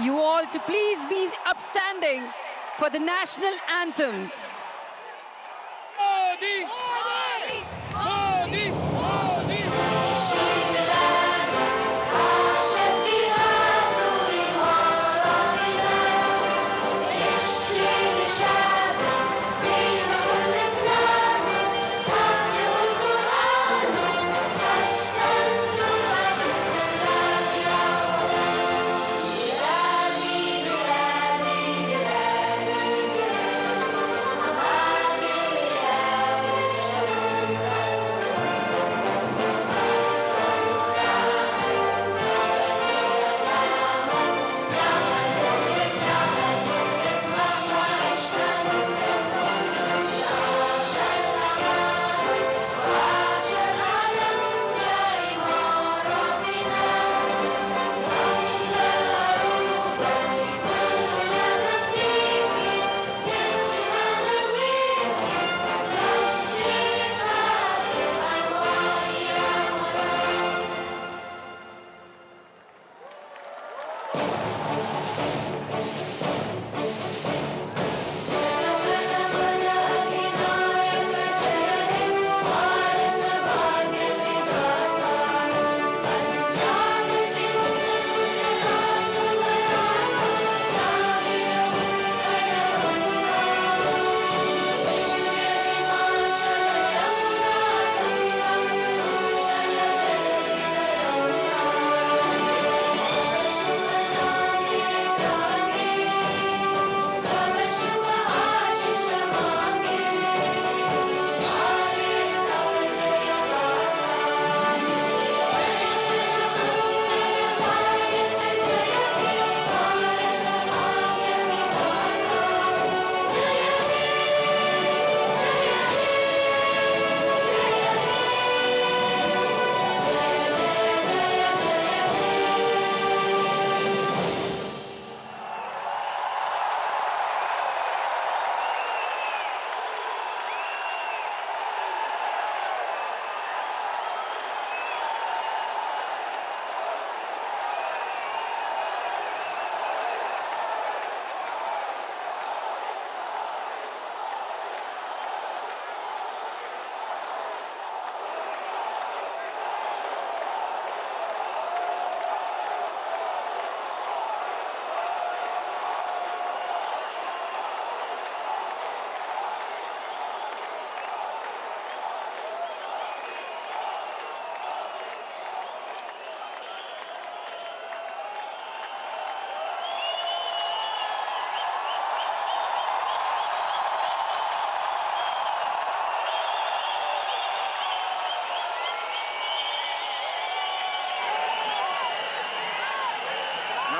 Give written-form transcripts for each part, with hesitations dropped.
You all to please be upstanding for the national anthems. Modi! Modi! Modi! Modi!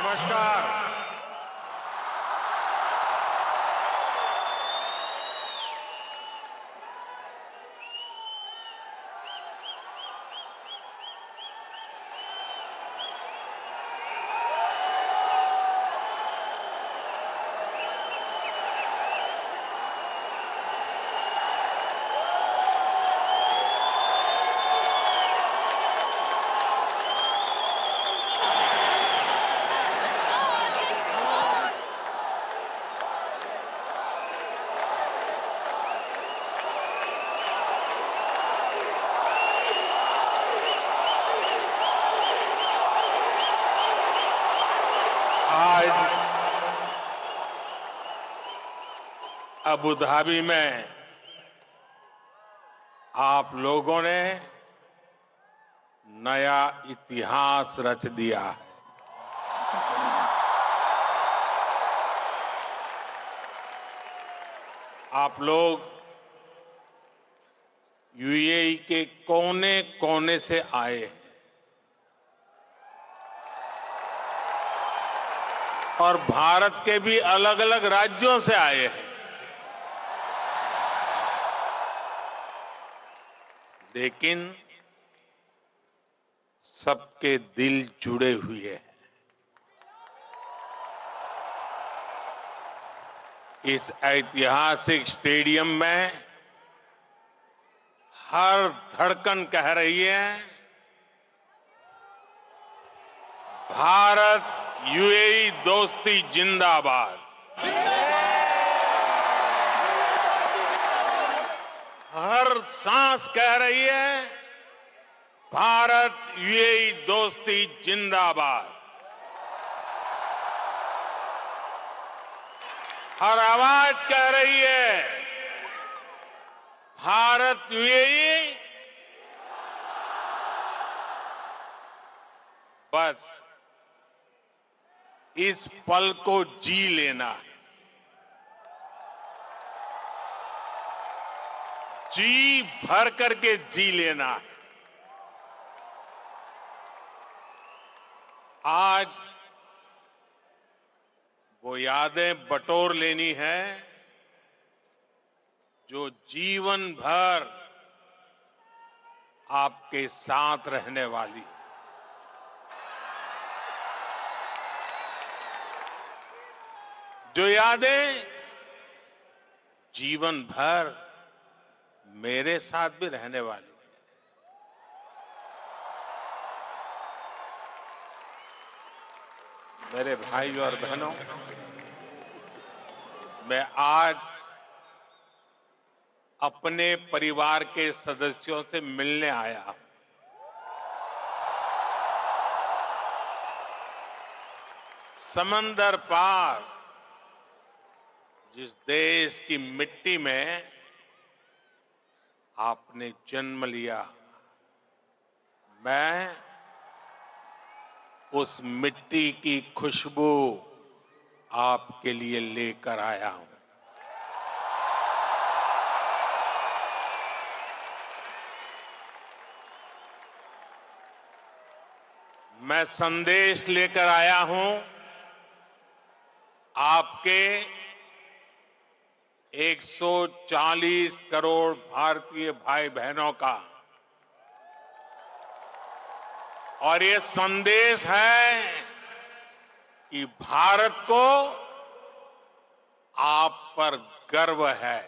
नमस्कार। आज Abu Dhabi में आप लोगों ने नया इतिहास रच दिया है। आप लोग यूएई के कोने कोने से आए हैं और भारत के भी अलग अलग राज्यों से आए हैं। लेकिन सबके दिल जुड़े हुए हैं। इस ऐतिहासिक स्टेडियम में हर धड़कन कह रही है, भारत यूएई दोस्ती जिंदाबाद। हर सांस कह रही है, भारत यूएई दोस्ती जिंदाबाद। हर आवाज कह रही है, भारत यूएई। बस इस पल को जी लेना है, जी भर करके जी लेना है। आज वो यादें बटोर लेनी है जो जीवन भर आपके साथ रहने वाली। जो यादें जीवन भर मेरे साथ भी रहने वाली। मेरे भाई और बहनों, मैं आज अपने परिवार के सदस्यों से मिलने आया हूं। समंदर पार जिस देश की मिट्टी में आपने जन्म लिया, मैं उस मिट्टी की खुशबू आपके लिए लेकर आया हूं। मैं संदेश लेकर आया हूं आपके 140 करोड़ भारतीय भाई बहनों का। और ये संदेश है कि भारत को आप पर गर्व है।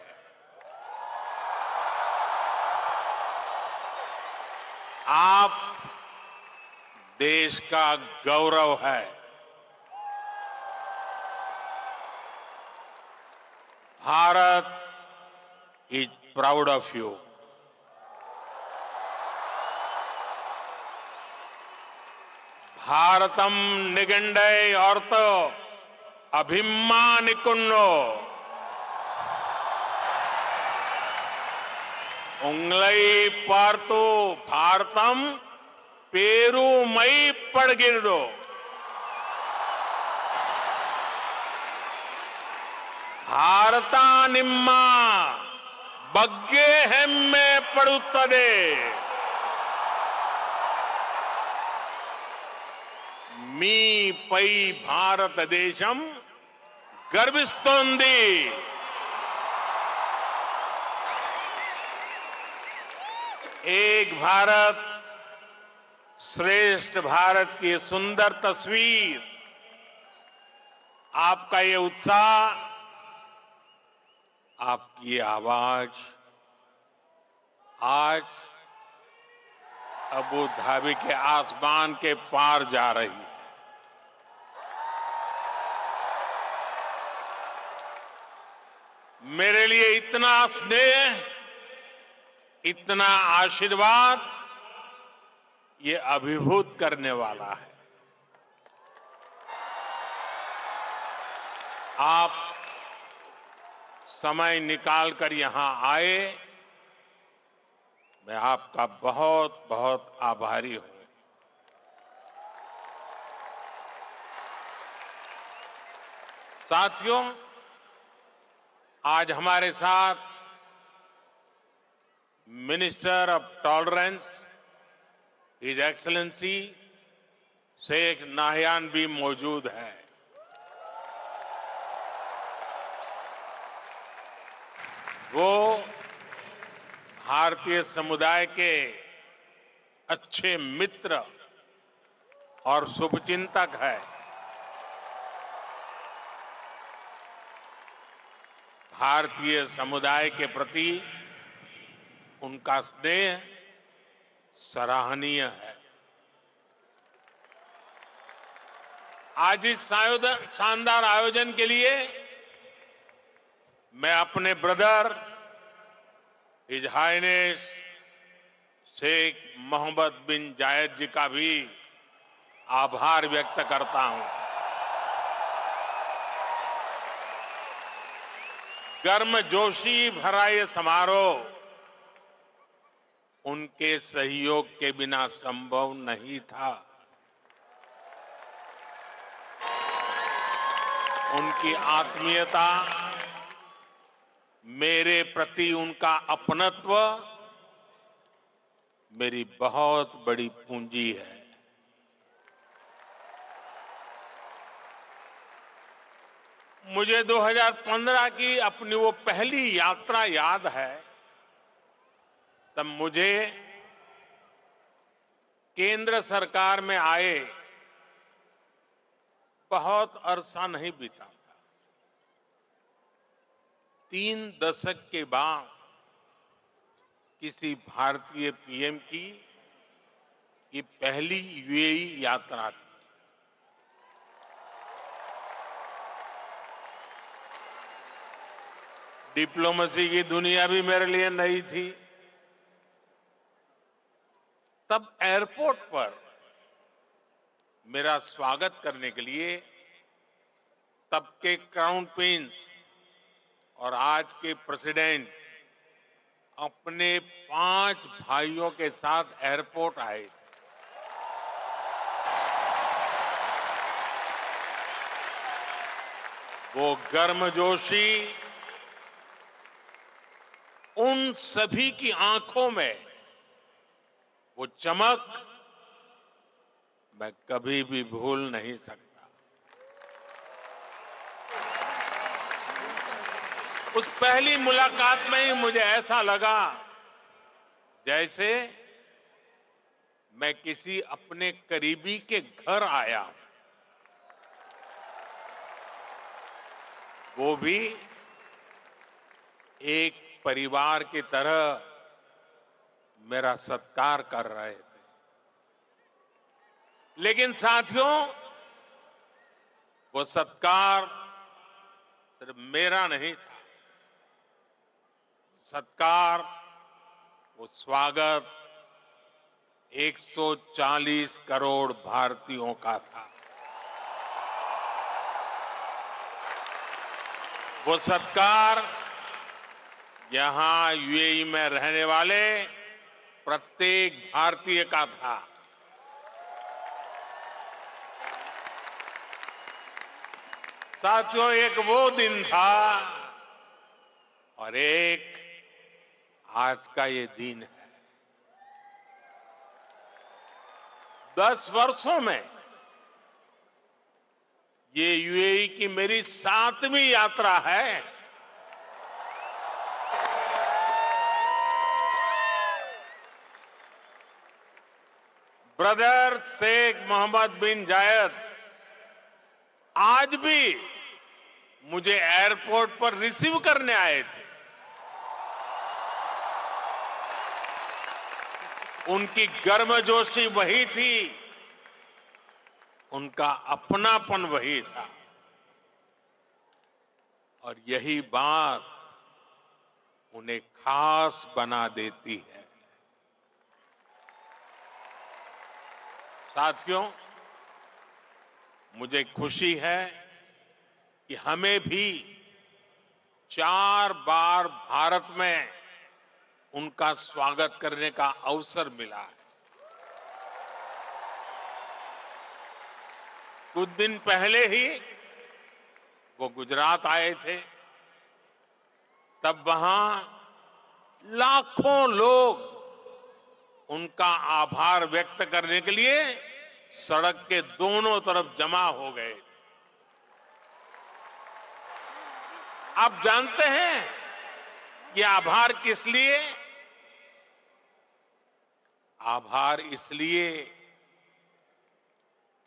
आप देश का गौरव है। Bharat is proud of you. Bharatam निगंडय अर्थ अभिमानिकुन्नो उंगलई पार्तो भारतम पेरूमई पड़गिरदो। भारता निम्मा बग्गे हेम्मे पड़ुत्तदे। मी पै भारत देशम गर्विस्तोंदी। एक भारत श्रेष्ठ भारत की सुंदर तस्वीर, आपका ये उत्साह, आपकी आवाज आज अबू धाबी के आसमान के पार जा रही है। मेरे लिए इतना स्नेह, इतना आशीर्वाद, ये अभिभूत करने वाला है। आप समय निकालकर यहां आए, मैं आपका बहुत बहुत आभारी हूं। साथियों, आज हमारे साथ minister of tolerance his excellency Sheikh Nahyan भी मौजूद है। वो भारतीय समुदाय के अच्छे मित्र और शुभचिंतक है। भारतीय समुदाय के प्रति उनका स्नेह सराहनीय है। आज इस शानदार आयोजन के लिए मैं अपने brother his highness Sheikh Mohammed bin Zayed ji का भी आभार व्यक्त करता हूं। गर्मजोशी भरा ये समारोह उनके सहयोग के बिना संभव नहीं था। उनकी आत्मीयता, मेरे प्रति उनका अपनत्व मेरी बहुत बड़ी पूंजी है। मुझे 2015 की अपनी वो पहली यात्रा याद है। तब मुझे केंद्र सरकार में आए बहुत अरसा नहीं बीता था। 3 दशक के बाद किसी भारतीय पीएम की ये पहली यूएई यात्रा थी। डिप्लोमेसी की दुनिया भी मेरे लिए नई थी। तब एयरपोर्ट पर मेरा स्वागत करने के लिए तब के क्राउन प्रिंस और आज के प्रेसिडेंट अपने 5 भाइयों के साथ एयरपोर्ट आए थे। वो गर्मजोशी उन सभी की आंखों में वो चमक मैं कभी भी भूल नहीं सकता। उस पहली मुलाकात में ही मुझे ऐसा लगा जैसे मैं किसी अपने करीबी के घर आया हूं। वो भी एक परिवार की तरह मेरा सत्कार कर रहे थे। लेकिन साथियों, वो सत्कार सिर्फ मेरा नहीं था। सत्कार, वो स्वागत 140 करोड़ भारतीयों का था। वो सत्कार यहां यूएई में रहने वाले प्रत्येक भारतीय का था। साथियों, एक वो दिन था और एक आज का ये दिन है। 10 वर्षों में ये यूएई की मेरी 7वीं यात्रा है। ब्रदर शेख मोहम्मद बिन जायद आज भी मुझे एयरपोर्ट पर रिसीव करने आए थे। उनकी गर्मजोशी वही थी, उनका अपनापन वही था। और यही बात उन्हें खास बना देती है। साथियों, मुझे खुशी है कि हमें भी 4 बार भारत में उनका स्वागत करने का अवसर मिला है। कुछ दिन पहले ही वो गुजरात आए थे। तब वहां लाखों लोग उनका आभार व्यक्त करने के लिए सड़क के दोनों तरफ जमा हो गए। आप जानते हैं ये आभार किस लिए? आभार इसलिए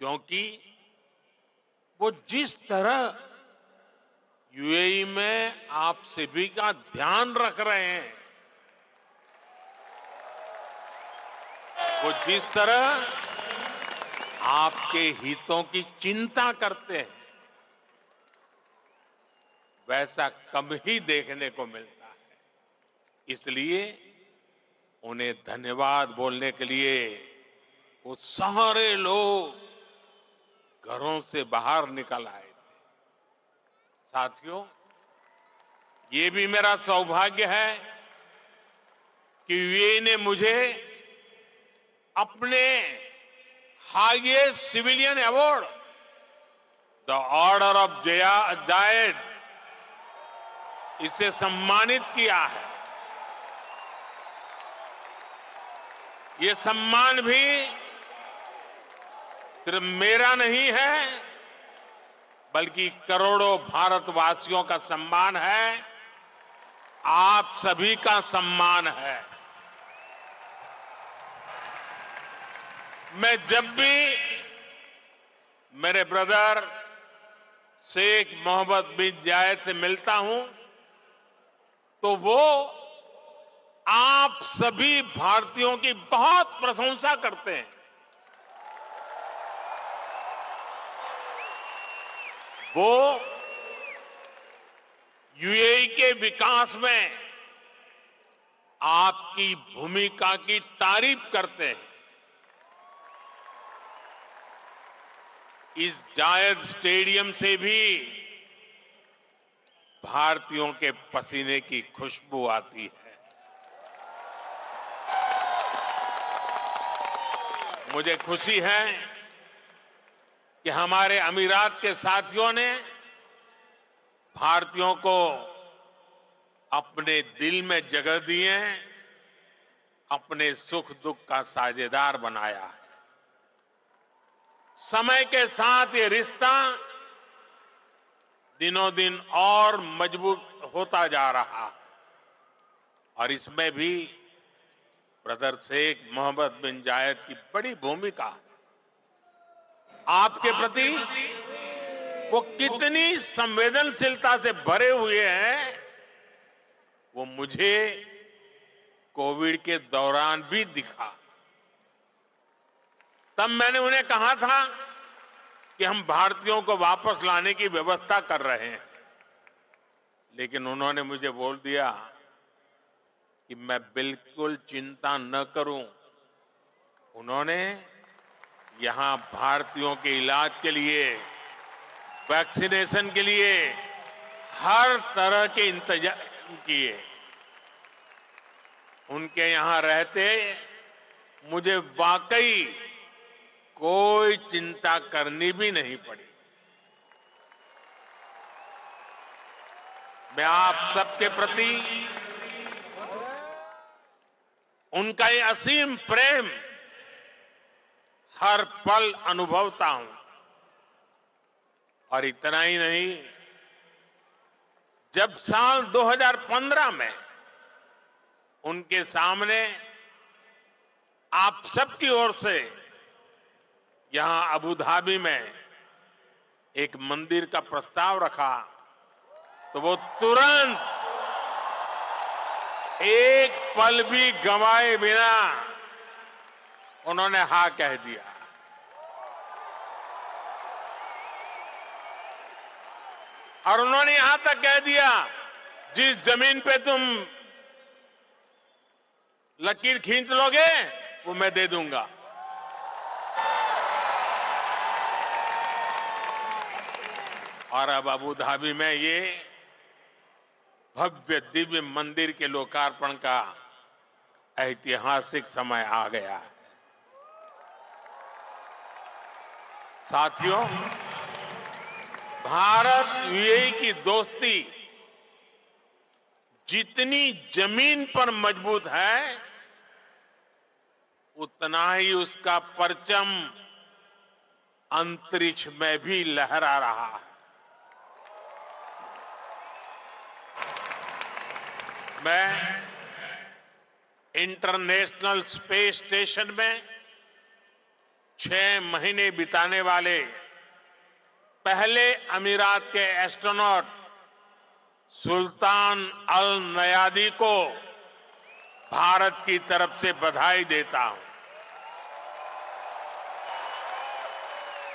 क्योंकि वो जिस तरह यूएई में आप सभी का ध्यान रख रहे हैं, वो जिस तरह आपके हितों की चिंता करते हैं, वैसा कम ही देखने को मिलता है। इसलिए उन्हें धन्यवाद बोलने के लिए वो सारे लोग घरों से बाहर निकल आए थे। साथियों, ये भी मेरा सौभाग्य है कि यूएई ने मुझे अपने highest civilian award the order of Zayed इससे सम्मानित किया है। ये सम्मान भी सिर्फ मेरा नहीं है, बल्कि करोड़ों भारतवासियों का सम्मान है, आप सभी का सम्मान है। मैं जब भी मेरे ब्रदर शेख मोहम्मद बिन जायद से मिलता हूं, तो वो आप सभी भारतीयों की बहुत प्रशंसा करते हैं। वो यूएई के विकास में आपकी भूमिका की तारीफ करते हैं। इस जायद स्टेडियम से भी भारतीयों के पसीने की खुशबू आती है। मुझे खुशी है कि हमारे अमीरात के साथियों ने भारतीयों को अपने दिल में जगह दी है, अपने सुख दुख का साझेदार बनाया है। समय के साथ ये रिश्ता दिनों दिन और मजबूत होता जा रहा, और इसमें भी ब्रदर शेख मोहम्मद बिन जायद की बड़ी भूमिका। आपके प्रति वो कितनी संवेदनशीलता से भरे हुए हैं, वो मुझे कोविड के दौरान भी दिखा। तब मैंने उन्हें कहा था कि हम भारतीयों को वापस लाने की व्यवस्था कर रहे हैं, लेकिन उन्होंने मुझे बोल दिया कि मैं बिल्कुल चिंता न करूं। उन्होंने यहां भारतीयों के इलाज के लिए, वैक्सीनेशन के लिए हर तरह के इंतजाम किए। उनके यहां रहते मुझे वाकई कोई चिंता करनी भी नहीं पड़ी। मैं आप सबके प्रति उनका ये असीम प्रेम हर पल अनुभवता हूं। और इतना ही नहीं, जब साल 2015 में उनके सामने आप सबकी ओर से यहां अबू धाबी में एक मंदिर का प्रस्ताव रखा, तो वो तुरंत एक पल भी गंवाए बिना उन्होंने हाँ कह दिया। और उन्होंने यहां तक कह दिया, जिस जमीन पे तुम लकीर खींच लोगे वो मैं दे दूंगा। और अब अबू धाबी में ये भव्य दिव्य मंदिर के लोकार्पण का ऐतिहासिक समय आ गया है। साथियों, भारत यूएई की दोस्ती जितनी जमीन पर मजबूत है, उतना ही उसका परचम अंतरिक्ष में भी लहरा रहा है। मैं इंटरनेशनल स्पेस स्टेशन में 6 महीने बिताने वाले पहले अमीरात के एस्ट्रोनॉट सुल्तान अल नयादी को भारत की तरफ से बधाई देता हूं।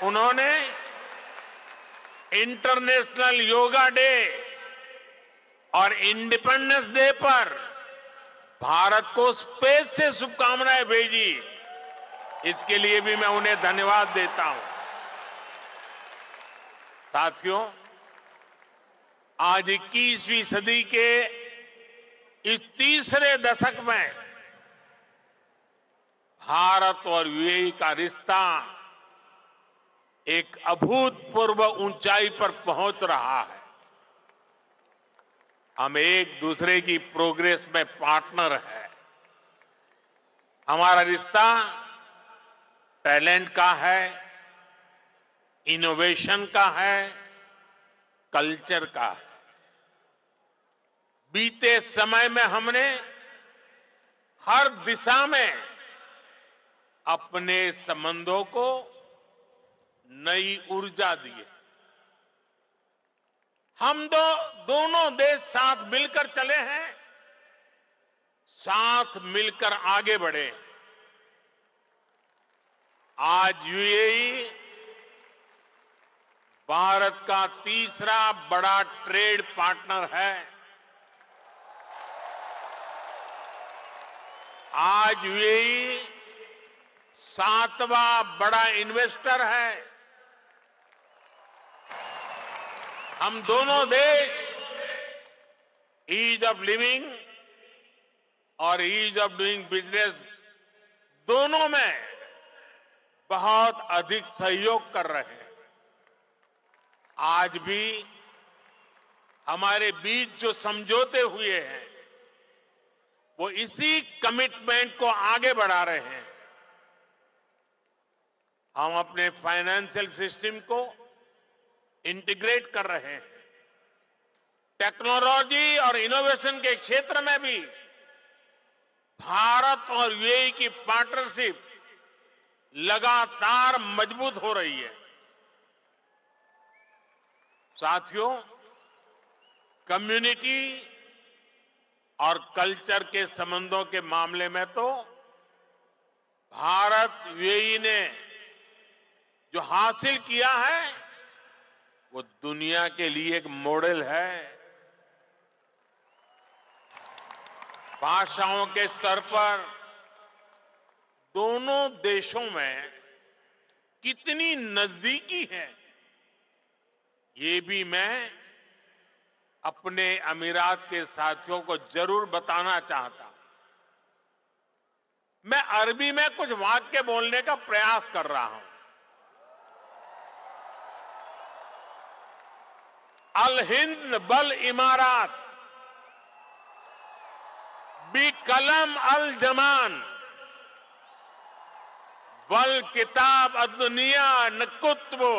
उन्होंने इंटरनेशनल योगा डे और इंडिपेंडेंस डे पर भारत को स्पेस से शुभकामनाएं भेजी। इसके लिए भी मैं उन्हें धन्यवाद देता हूं। साथियों, आज 21वीं सदी के इस तीसरे दशक में भारत और यूएई का रिश्ता एक अभूतपूर्व ऊंचाई पर पहुंच रहा है। हम एक दूसरे की प्रोग्रेस में पार्टनर हैं। हमारा रिश्ता टैलेंट का है, इनोवेशन का है, कल्चर का है। बीते समय में हमने हर दिशा में अपने संबंधों को नई ऊर्जा दी है। हम दोनों देश साथ मिलकर चले हैं, साथ मिलकर आगे बढ़े। आज यूएई भारत का तीसरा बड़ा ट्रेड पार्टनर है। आज यूएई 7वां बड़ा इन्वेस्टर है। हम दोनों देश ईज ऑफ लिविंग और ईज ऑफ डूइंग बिजनेस दोनों में बहुत अधिक सहयोग कर रहे हैं। आज भी हमारे बीच जो समझौते हुए हैं वो इसी कमिटमेंट को आगे बढ़ा रहे हैं। हम अपने फाइनेंशियल सिस्टम को इंटीग्रेट कर रहे हैं। टेक्नोलॉजी और इनोवेशन के क्षेत्र में भी भारत और यूएई की पार्टनरशिप लगातार मजबूत हो रही है। साथियों, कम्युनिटी और कल्चर के संबंधों के मामले में तो भारत यूएई ने जो हासिल किया है वो दुनिया के लिए एक मॉडल है। भाषाओं के स्तर पर दोनों देशों में कितनी नजदीकी है, ये भी मैं अपने अमीरात के साथियों को जरूर बताना चाहता हूं। मैं अरबी में कुछ वाक्य बोलने का प्रयास कर रहा हूं। अल हिंद बल इमारात बी कलम अल जमान बल किताब अदुनिया नकुत्बो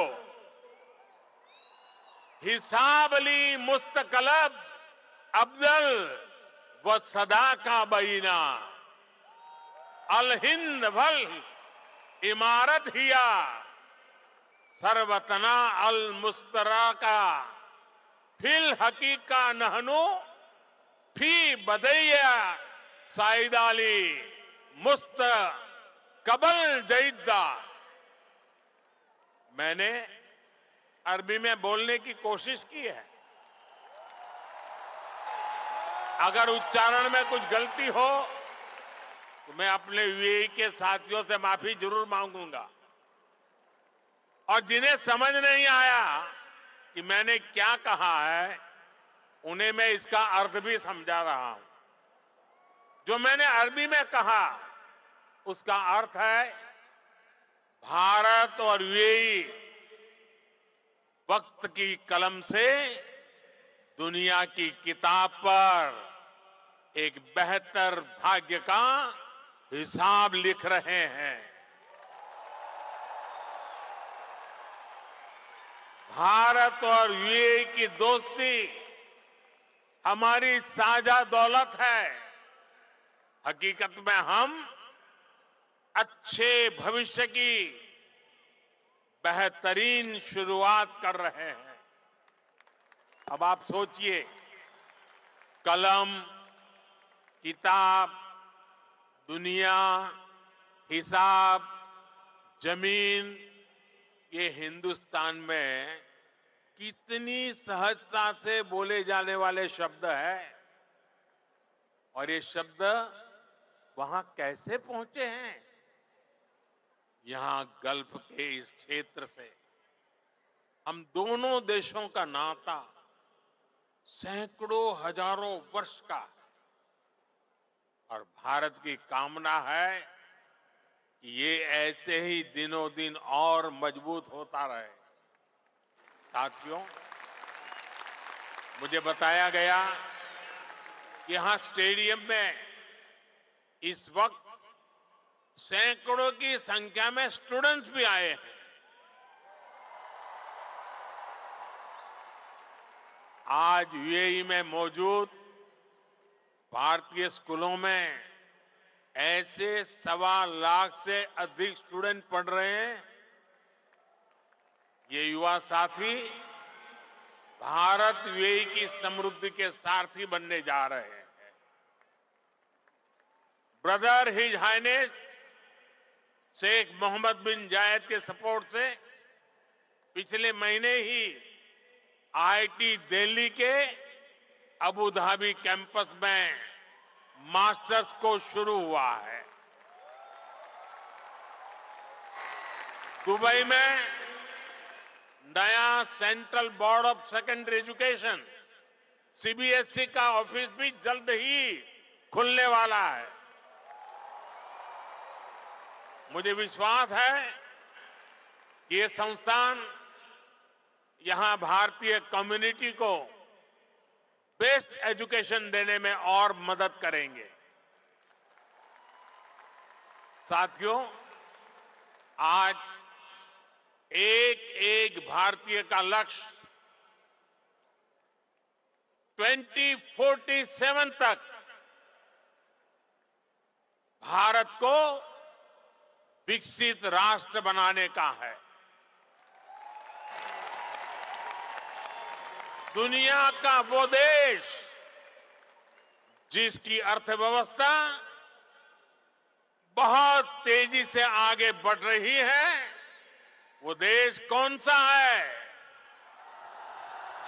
हिसाब अली मुस्तकलब अब्दल व सदा का बीना अल हिंद भल इमारत हिया सरवतना अल मुस्तरा का फिल हकीका नहनु फी बदैया साइदाली मुस्त कबल जईदा। मैंने अरबी में बोलने की कोशिश की है। अगर उच्चारण में कुछ गलती हो तो मैं अपने यूएई के साथियों से माफी जरूर मांगूंगा। और जिन्हें समझ नहीं आया कि मैंने क्या कहा है, उन्हें मैं इसका अर्थ भी समझा रहा हूं। जो मैंने अरबी में कहा उसका अर्थ है भारत और यूएई वक्त की कलम से दुनिया की किताब पर एक बेहतर भाग्य का हिसाब लिख रहे हैं। भारत और यूएई की दोस्ती हमारी साझा दौलत है। हकीकत में हम अच्छे भविष्य की बेहतरीन शुरुआत कर रहे हैं। अब आप सोचिए, कलम, किताब, दुनिया, हिसाब, जमीन, ये हिंदुस्तान में कितनी सहजता से बोले जाने वाले शब्द हैं, और ये शब्द वहां कैसे पहुंचे हैं? यहां गल्फ के इस क्षेत्र से हम दोनों देशों का नाता सैकड़ों हजारों वर्ष का है, और भारत की कामना है कि ये ऐसे ही दिनों दिन और मजबूत होता रहे। साथियों, मुझे बताया गया कि यहां स्टेडियम में इस वक्त सैकड़ों की संख्या में स्टूडेंट्स भी आए हैं। आज यूएई में मौजूद भारतीय स्कूलों में ऐसे 1.25 लाख से अधिक स्टूडेंट पढ़ रहे हैं। ये युवा साथी भारत यूएई की समृद्धि के सारथी बनने जा रहे हैं। Brother his highness Sheikh Mohammed bin Zayed के सपोर्ट से पिछले महीने ही आईआईटी दिल्ली के अबू धाबी कैंपस में मास्टर्स कोर्स शुरू हुआ है। दुबई में नया central board of secondary education CBSE का ऑफिस भी जल्द ही खुलने वाला है। मुझे विश्वास है कि ये संस्थान यहां भारतीय कम्युनिटी को बेस्ट एजुकेशन देने में और मदद करेंगे। साथियों, आज एक एक भारतीय का लक्ष्य 2047 तक भारत को विकसित राष्ट्र बनाने का है। दुनिया का वो देश जिसकी अर्थव्यवस्था बहुत तेजी से आगे बढ़ रही है, वो देश कौन सा है?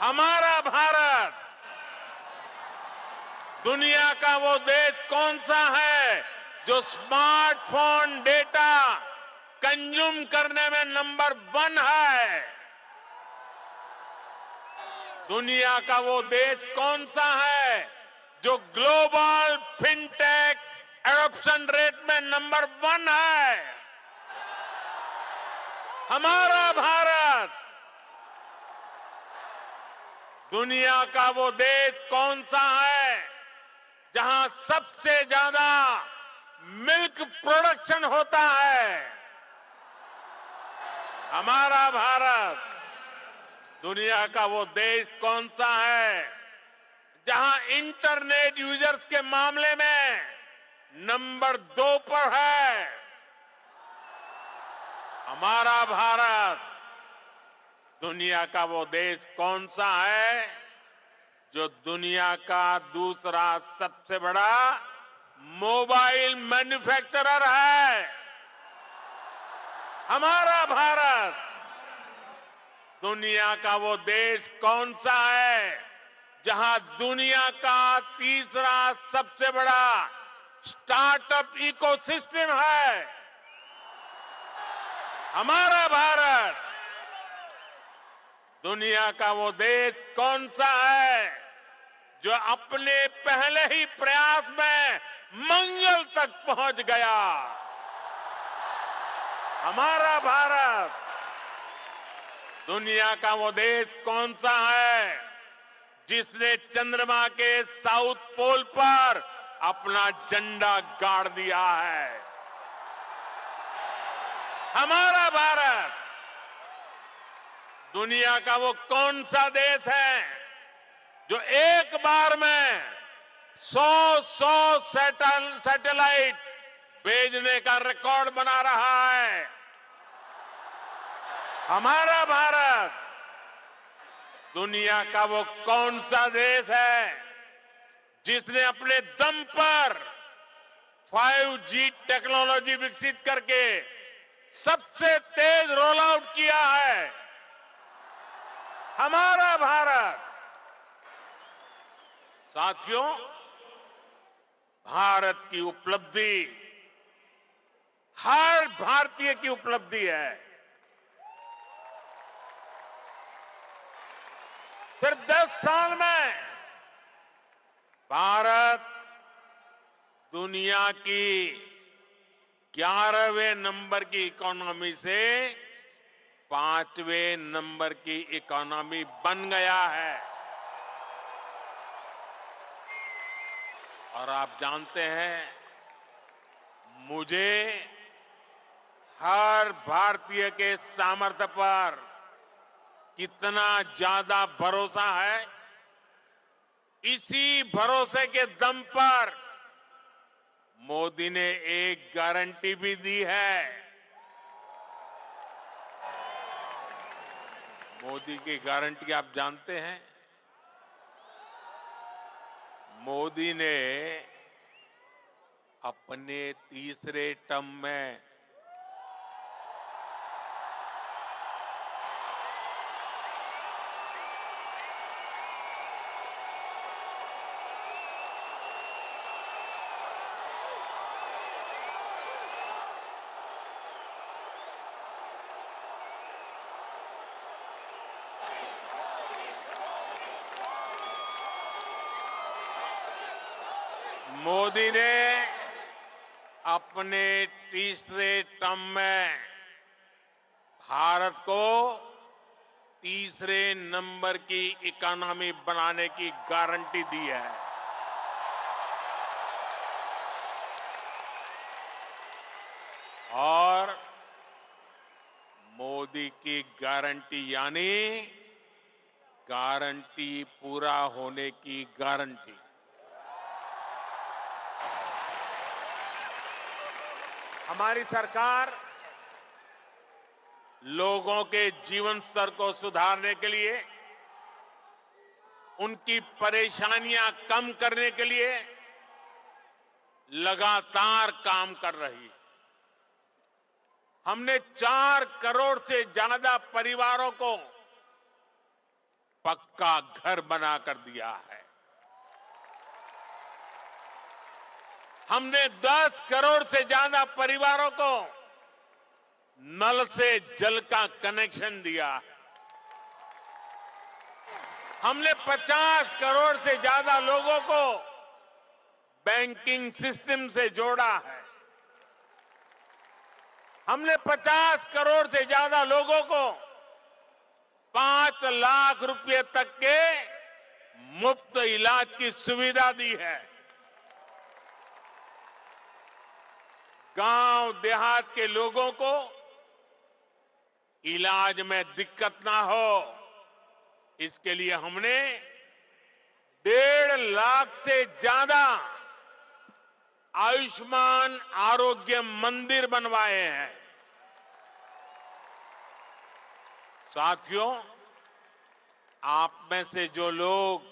हमारा भारत। दुनिया का वो देश कौन सा है जो स्मार्टफोन डेटा कंज्यूम करने में नंबर 1 है? दुनिया का वो देश कौन सा है जो ग्लोबल फिनटेक एडॉप्शन रेट में नंबर 1 है? हमारा भारत। दुनिया का वो देश कौन सा है जहां सबसे ज्यादा मिल्क प्रोडक्शन होता है? हमारा भारत। दुनिया का वो देश कौन सा है जहां इंटरनेट यूजर्स के मामले में नंबर 2 पर है? हमारा भारत। दुनिया का वो देश कौन सा है जो दुनिया का दूसरा सबसे बड़ा मोबाइल मैन्युफैक्चरर है? हमारा भारत। दुनिया का वो देश कौन सा है जहां दुनिया का तीसरा सबसे बड़ा स्टार्टअप इकोसिस्टम है? हमारा भारत। दुनिया का वो देश कौन सा है जो अपने पहले ही प्रयास में मंगल तक पहुंच गया? हमारा भारत। दुनिया का वो देश कौन सा है जिसने चंद्रमा के साउथ पोल पर अपना झंडा गाड़ दिया है? हमारा भारत। दुनिया का वो कौन सा देश है जो एक बार में 100 सैटेलाइट भेजने का रिकॉर्ड बना रहा है। हमारा भारत दुनिया का वो कौन सा देश है जिसने अपने दम पर 5G टेक्नोलॉजी विकसित करके सबसे तेज रोल आउट किया है? हमारा भारत। साथियों, भारत की उपलब्धि हर भारतीय की उपलब्धि है। सिर्फ 10 साल में भारत दुनिया की 11वें नंबर की इकोनॉमी से 5वें नंबर की इकोनॉमी बन गया है। और आप जानते हैं, मुझे हर भारतीय के सामर्थ्य पर कितना ज्यादा भरोसा है। इसी भरोसे के दम पर मोदी ने एक गारंटी भी दी है। मोदी की गारंटी आप जानते हैं? मोदी ने अपने तीसरे टर्म में मोदी ने अपने तीसरे टर्म में भारत को तीसरे नंबर की इकोनॉमी बनाने की गारंटी दी है। और मोदी की गारंटी यानी गारंटी पूरा होने की गारंटी। हमारी सरकार लोगों के जीवन स्तर को सुधारने के लिए, उनकी परेशानियां कम करने के लिए लगातार काम कर रही है। हमने 4 करोड़ से ज्यादा परिवारों को पक्का घर बनाकर दिया है। हमने 10 करोड़ से ज्यादा परिवारों को नल से जल का कनेक्शन दिया है। हमने 50 करोड़ से ज्यादा लोगों को बैंकिंग सिस्टम से जोड़ा है। हमने 50 करोड़ से ज्यादा लोगों को 5 लाख रुपए तक के मुफ्त इलाज की सुविधा दी है। गांव देहात के लोगों को इलाज में दिक्कत ना हो, इसके लिए हमने 1.5 लाख से ज्यादा आयुष्मान आरोग्य मंदिर बनवाए हैं। साथियों, आप में से जो लोग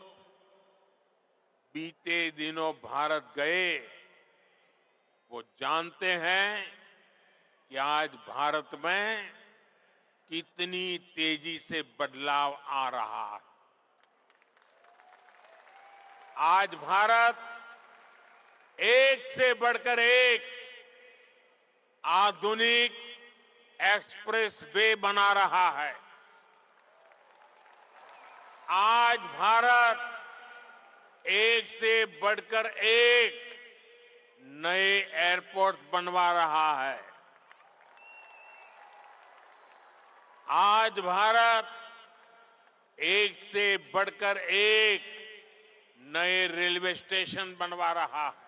बीते दिनों भारत गए, वो जानते हैं कि आज भारत में कितनी तेजी से बदलाव आ रहा है। आज भारत एक से बढ़कर एक आधुनिक एक्सप्रेस वे बना रहा है। आज भारत एक से बढ़कर एक नए एयरपोर्ट बनवा रहा है। आज भारत एक से बढ़कर एक नए रेलवे स्टेशन बनवा रहा है।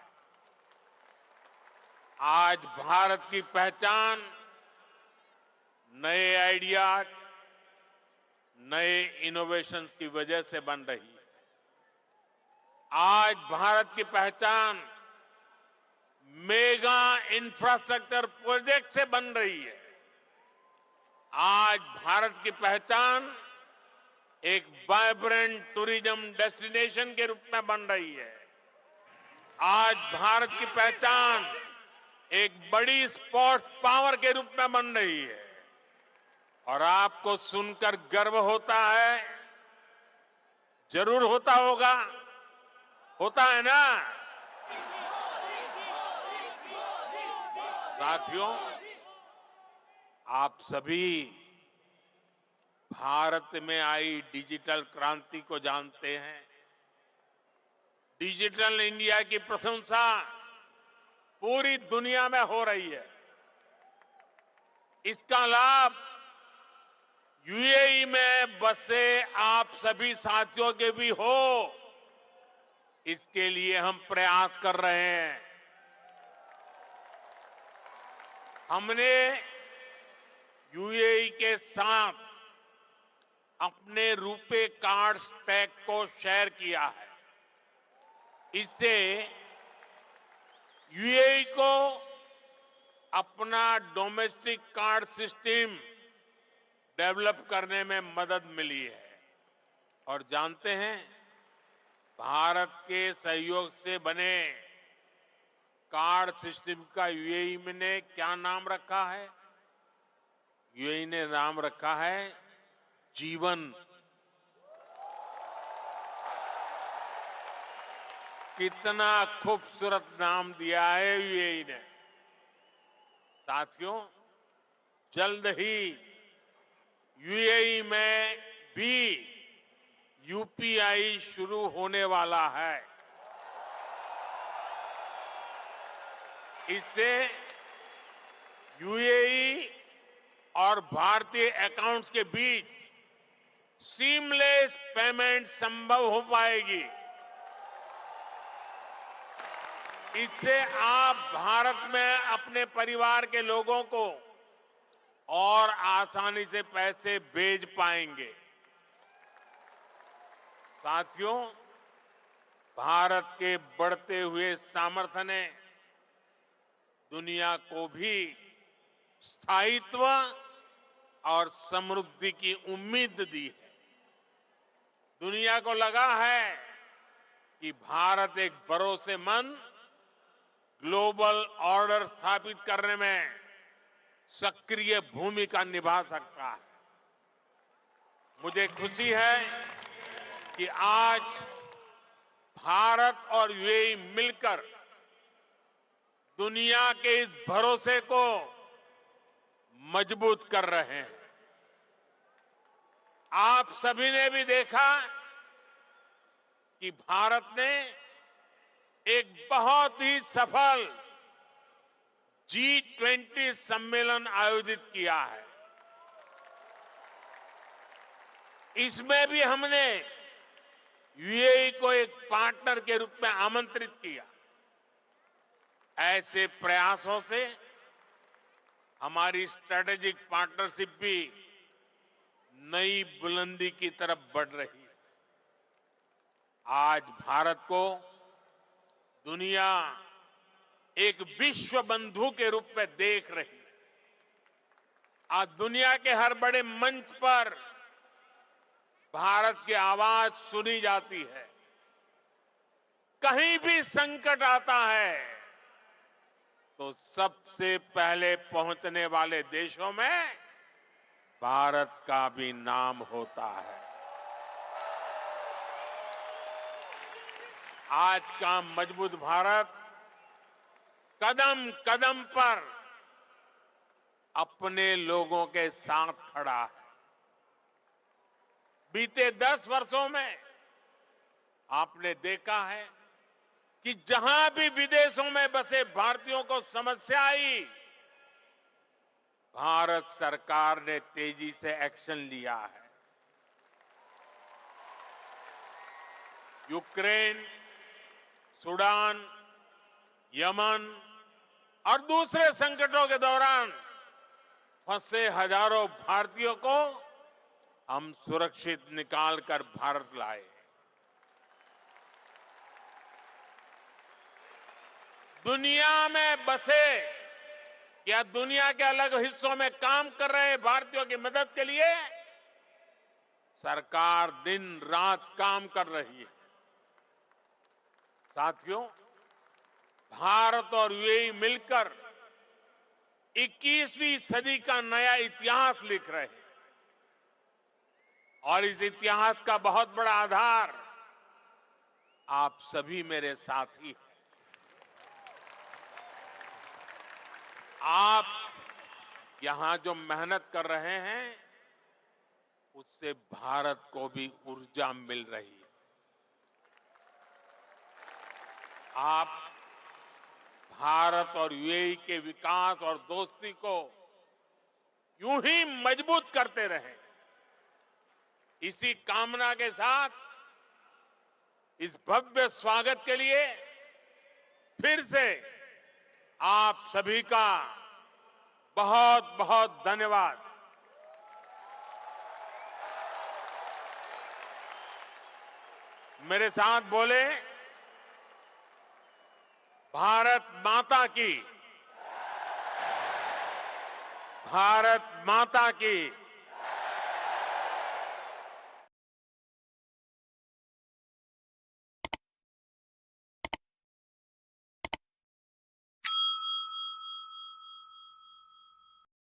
आज भारत की पहचान नए आइडियाज, नए इनोवेशंस की वजह से बन रही है। आज भारत की पहचान मेगा इंफ्रास्ट्रक्चर प्रोजेक्ट से बन रही है। आज भारत की पहचान एक वाइब्रेंट टूरिज्म डेस्टिनेशन के रूप में बन रही है। आज भारत की पहचान एक बड़ी स्पोर्ट्स पावर के रूप में बन रही है। और आपको सुनकर गर्व होता है, जरूर होता होगा, होता है ना साथियों? आप सभी भारत में आई डिजिटल क्रांति को जानते हैं। डिजिटल इंडिया की प्रशंसा पूरी दुनिया में हो रही है। इसका लाभ यूएई में बसे आप सभी साथियों के भी हो, इसके लिए हम प्रयास कर रहे हैं। हमने यूएई के साथ अपने रुपे कार्ड स्टैक को शेयर किया है। इससे यूएई को अपना डोमेस्टिक कार्ड सिस्टम डेवलप करने में मदद मिली है। और जानते हैं, भारत के सहयोग से बने कार्ड सिस्टम का यूएई ने क्या नाम रखा है? यूएई ने नाम रखा है जीवन। कितना खूबसूरत नाम दिया है यूएई ने। साथियों, जल्द ही यूएई में भी यूपीआई शुरू होने वाला है। इससे यूएई और भारतीय अकाउंट्स के बीच सीमलेस पेमेंट संभव हो पाएगी। इससे आप भारत में अपने परिवार के लोगों को और आसानी से पैसे भेज पाएंगे। साथियों, भारत के बढ़ते हुए सामर्थ्य ने दुनिया को भी स्थायित्व और समृद्धि की उम्मीद दी है। दुनिया को लगा है कि भारत एक भरोसेमंद ग्लोबल ऑर्डर स्थापित करने में सक्रिय भूमिका निभा सकता है। मुझे खुशी है कि आज भारत और यूएई मिलकर दुनिया के इस भरोसे को मजबूत कर रहे हैं। आप सभी ने भी देखा कि भारत ने एक बहुत ही सफल G20 सम्मेलन आयोजित किया है। इसमें भी हमने यूएई को एक पार्टनर के रूप में आमंत्रित किया। ऐसे प्रयासों से हमारी स्ट्रेटेजिक पार्टनरशिप भी नई बुलंदी की तरफ बढ़ रही है। आज भारत को दुनिया एक विश्व बंधु के रूप में देख रही है। आज दुनिया के हर बड़े मंच पर भारत की आवाज सुनी जाती है। कहीं भी संकट आता है तो सबसे पहले पहुंचने वाले देशों में भारत का भी नाम होता है। आज का मजबूत भारत कदम कदम पर अपने लोगों के साथ खड़ा है। बीते 10 वर्षों में आपने देखा है कि जहां भी विदेशों में बसे भारतीयों को समस्या आई, भारत सरकार ने तेजी से एक्शन लिया है। यूक्रेन, सूडान, यमन और दूसरे संकटों के दौरान फंसे हजारों भारतीयों को हम सुरक्षित निकालकर भारत लाए। दुनिया में बसे या दुनिया के अलग हिस्सों में काम कर रहे भारतीयों की मदद के लिए सरकार दिन रात काम कर रही है। साथियों, भारत और यूएई मिलकर 21वीं सदी का नया इतिहास लिख रहे हैं और इस इतिहास का बहुत बड़ा आधार आप सभी मेरे साथी हैं। आप यहां जो मेहनत कर रहे हैं उससे भारत को भी ऊर्जा मिल रही है। आप भारत और यूएई के विकास और दोस्ती को यूं ही मजबूत करते रहें, इसी कामना के साथ इस भव्य स्वागत के लिए फिर से आप सभी का बहुत बहुत धन्यवाद। मेरे साथ बोले, भारत माता की, भारत माता की।